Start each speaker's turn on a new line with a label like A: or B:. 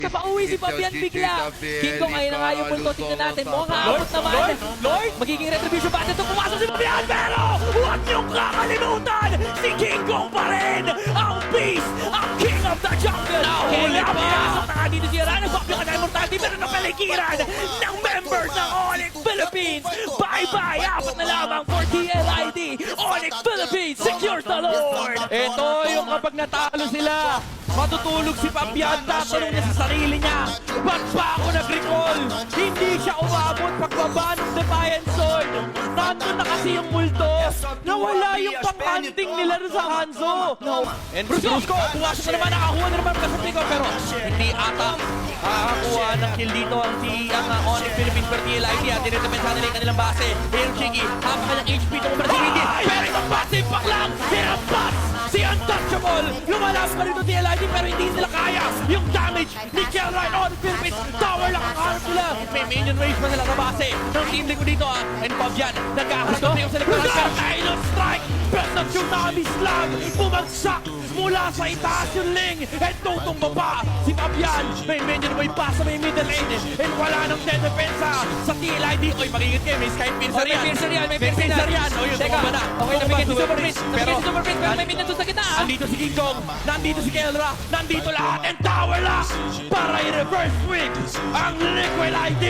A: Napauwi si Fabian bigla. King Kong, ayun na nga yung multo. Tingnan natin. Mukhang aabot naman.
B: Lord!
A: Magiging retribution ba ito? Pumasok si Fabian, pero huwag niyong kakalimutan! Si King Kong pa rin! Ang beast! Ang king of the jungle!
B: Nahuli pa!
A: Pinasok na nga dito si Arana. Fabio ka na immortality, pero napaligiran ng members ng Onyx Philippines! Bye-bye! Apat na lamang for TLID! Onyx Philippines secures the Lord!
B: Ito yung kapag natalo sila, matutulog si Fabian, tatanong niya sa sarili niya, ba't pa ako nag-recall? Hindi siya umabot pagbaba ng Defiant Sword. Nandun na kasi yung multo. Nawala yung pang-hunting nila sa Hanzo. And Brusco, pumasok na naman, nakakuha na naman kasi Pico, pero hindi ata nakakuha ng kill dito ang Onyx Philippines per TLID at dinedepensa nila yung kanilang base. Pero Chiki, hapa ka ng HP itong Brasility. Pero itong passive back lang, hinampas si Untouchable. Lumalabas pa rin itong TLID pero hindi nila kaya yung damage ni Kelrine on Philippines. Tower lang ang harap nila. May minion wave pa nila sa base ng team ko dito and Fabian nagkakaroon na yung select ng Dino Strike. Best of Tsunami Slam bumagsak mula sa itaas yung Ling and tutumba pa si Fabian. May minion wave pa sa may middle lane and wala nang dedepensa sa TLID. Oy, magigit kayo, may Sky Piercer yan.
A: May Piercer yan.
B: O yun,
A: Teka,
B: tumba na.
A: okay, nabigay si Super Prince.
B: Pero,
A: Nabigay si Super Prince, pero may minute sa gitna.
B: nandito si King Kong, nandito si Kelra, nandito lahat, and tower lock para i-reverse swing ang Liquid ID.